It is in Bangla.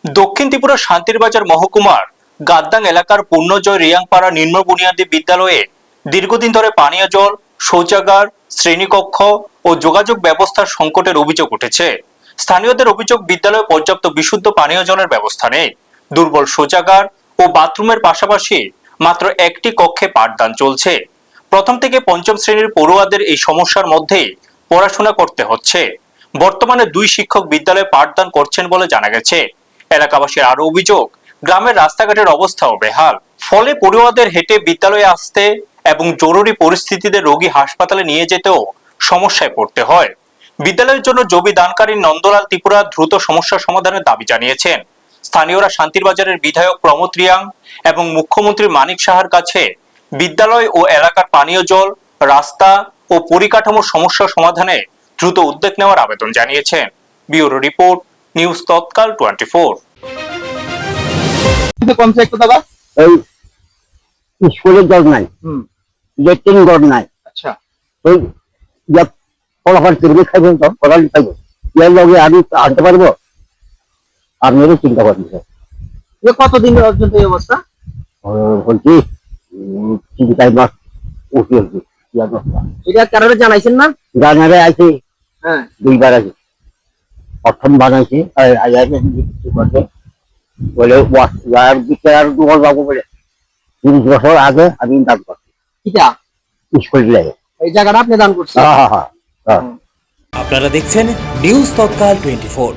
দক্ষিণ ত্রিপুরা শান্তিরবাজার মহকুমার গাদ্দাং এলাকার পূর্ণজয় রিয়াংপাড়া নিম্ন বুনিয়াদী বিদ্যালয়ে দীর্ঘদিন ধরে পানীয় জল, শৌচাগার, শ্রেণীকক্ষ ও যোগাযোগ ব্যবস্থার সংকটের অভিযোগ উঠেছে। স্থানীয়দের অভিযোগ, বিদ্যালয়ে পর্যাপ্ত বিশুদ্ধ পানীয় জলের ব্যবস্থা নেই, দুর্বল শৌচাগার ও বাথরুমের পাশাপাশি মাত্র একটি কক্ষে পাঠদান চলছে। প্রথম থেকে পঞ্চম শ্রেণীর পড়ুয়াদের এই সমস্যার মধ্যেই পড়াশোনা করতে হচ্ছে। বর্তমানে 2 শিক্ষক বিদ্যালয়ে পাঠদান করছেন বলে জানা গেছে। এলাকাবাসীর আরো অভিযোগ, গ্রামের রাস্তাঘাটের অবস্থাও বেহাল। ফলে পড়ুয়াদের হেঁটে বিদ্যালয়ে আসতে এবং জরুরি পরিস্থিতিতে রোগী হাসপাতালে নিয়ে যেতেও সমস্যায় পড়তে হয়। বিদ্যালয়ের জন্য জমি দানকারী নন্দলাল ত্রিপুরা দ্রুত সমস্যার সমাধানের দাবি জানিয়েছেন। স্থানীয়রা শান্তিরবাজারের বিধায়ক প্রমোদ রিয়াং এবং মুখ্যমন্ত্রী মানিক সাহার কাছে বিদ্যালয় ও এলাকার পানীয় জল, রাস্তা ও পরিকাঠামোর সমস্যা সমাধানে দ্রুত উদ্যোগ নেওয়ার আবেদন জানিয়েছেন। ব্যুরো রিপোর্ট, নিউজ তৎকাল 24। স্কুলের জল নাই, লেট্রিন ঘর নাই। আচ্ছা, ওই ফলাফল করবে খাইবেন তো ফলাফল খাইব, এর লগে আমি আনতে পারবো? আপনারও চিন্তা করবেন। কতদিন পর্যন্ত এই অবস্থা? বলছি 3-4 মাস উঠে হচ্ছে। এটা কারণে জানাইছেন না? জানারে আছে, হ্যাঁ, 2বার আছে। প্রথম বানাইছে বলে দোকান যাবো বলে 30 বছর আগে আমি দান করছি। কিটা স্কুল লাগে এই জায়গাটা আপনি দান করছেন? হ্যাঁ হ্যাঁ হ্যাঁ। আপনারা দেখছেন নিউজ তৎকাল 24।